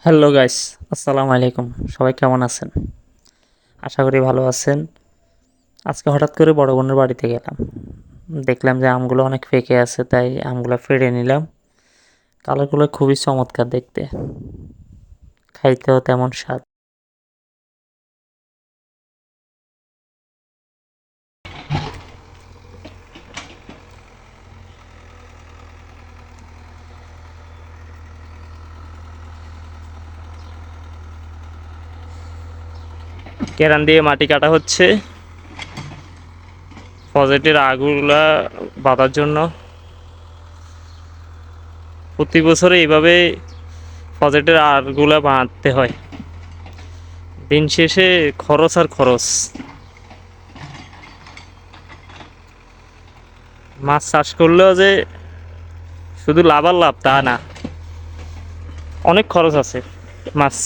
Hello guys, আসসালামু আলাইকুম। সবাই কেমন আছেন? আশা করি ভালো আছেন। আজকে হঠাৎ করে বড় বোনের বাড়িতে গেলাম। দেখলাম যে আমগুলো অনেক পেকে আছে, তাই আমগুলো পেড়ে নিলাম। কালারগুলো খুবই চমৎকার দেখতে, খাইতেও তেমন স্বাদ। কেরান দিয়ে মাটি কাটা হচ্ছে প্রজেক্টের আগুলা বাঁধার জন্য। প্রতি বছরে এইভাবে প্রজেক্টের আগুলা বাঁধতে হয়। দিন শেষে খরচ আর খরচ। মাছ চাষ করলেও যে শুধু লাভ আর লাভ তা না, অনেক খরচ আছে মাছ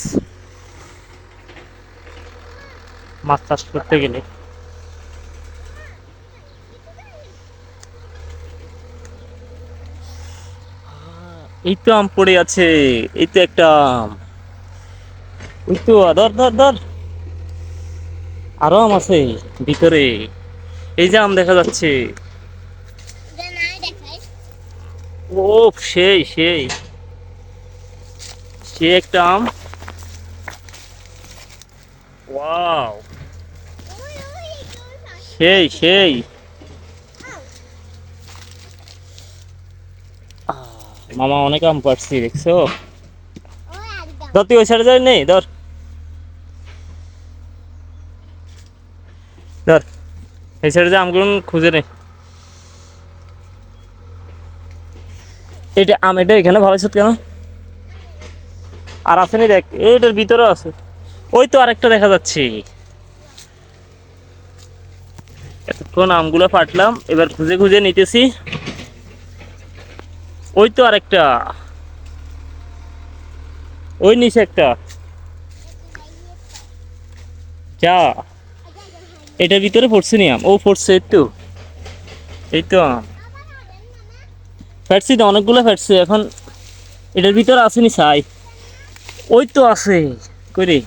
মাছ চাষ করতে গেলে। এই তো আম পড়ে আছে, এই তো একটা আম, ওই তো ধর ধর ধর, আরো আম আছে ভিতরে। এই যে আম দেখা যাচ্ছে, ও সেই সেই সে একটা আম। ওয়াও, সেই সেই। মামা অনেক আম পাড়ছি দেখছো। ধর তুই ওই সাইডে যাই নেই, ধর ধর, এই সাইডে যে আমগুলো খুঁজে নে। এটা আম, এটা এখানে ভালো কেন? আর আসেনি দেখ, এইটার ভিতরেও আছে। ওই তো আরেকটা দেখা যাচ্ছে। এতক্ষণ আমগুলো ফাটলাম, এবার খুঁজে খুঁজে নিতেছি। ওই তো আরেকটা, ওই নিচে একটা। যা, এটার ভিতরে পড়ছে নি আম, ও পড়ছে। এই তো, এই তো আম ফাটছি তো, অনেকগুলো ফাটছে। এখন এটার ভিতরে আসেনি ছাই। ওই তো আছে, কই রে?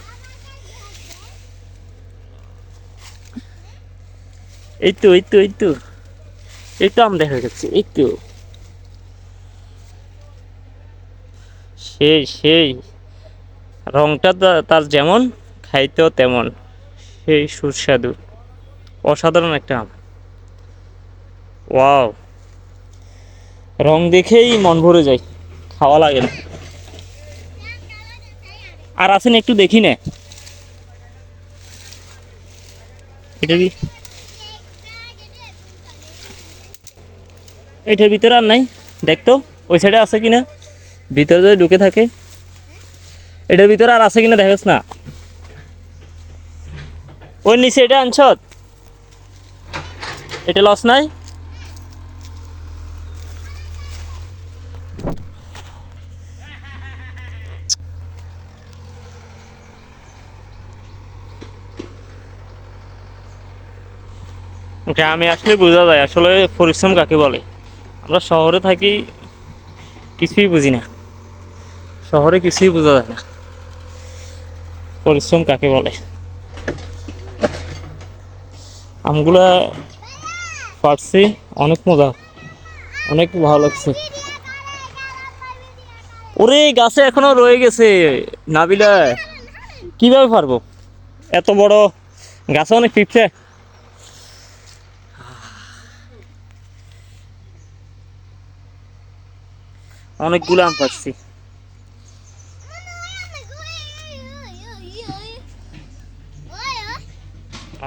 এই তো এই তো এই তো, এই তো আম দেখা যাচ্ছে। এই তো সেই সেই, রংটা তার যেমন, খাইতেও তেমন, সেই সুস্বাদু। অসাধারণ একটা আম। ওয়াও, রং দেখেই মন ভরে যায়, খাওয়া লাগে না। আর আসেন একটু দেখি না। এটার এটার ভিতরে আর নাই, দেখতো ওই সাইডে আছে কিনা। ভিতরে যদি ঢুকে থাকে, এটার ভিতরে আর আছে কিনা দেখাস না। ওই নিচে এটা আনছ, এটা লস নাই। গ্রামে আসলে বোঝা যায় আসলে পরিশ্রম কাকে বলে। আমরা শহরে থাকি, কিছুই বুঝি না। শহরে কিছুই বোঝা যায় না পরিশ্রম কাকে বলে। আমগুলা পারছি, অনেক মজা, অনেক ভালো লাগছে। ওরে গাছে এখনো রয়ে গেছে নাবিলা, কিভাবে পারবো? এত বড় গাছে অনেক পিঁপড়ে। অনেকগুলো আম পারছি,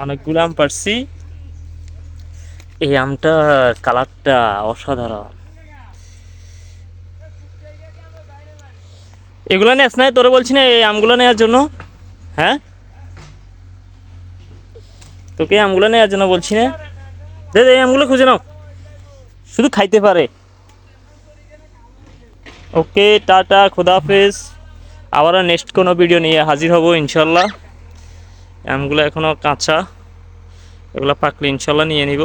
অনেকগুলো আম পারছি। এই আমটার কালারটা অসাধারণ। এগুলো নেস নাই, তোরে বলছি না এই আমগুলো নেওয়ার জন্য। হ্যাঁ, তোকে এই আমগুলো নেওয়ার জন্য বলছি না। দে দে, এই আমগুলো খুঁজে নাও, শুধু খাইতে পারে। ওকে, টাটা, খোদাহাফেজ। আবারও নেক্সট কোনো ভিডিও নিয়ে হাজির হব ইনশাল্লাহ। আমগুলো এখনও কাঁচা, এগুলো পাকলে ইনশাল্লাহ নিয়ে নিব।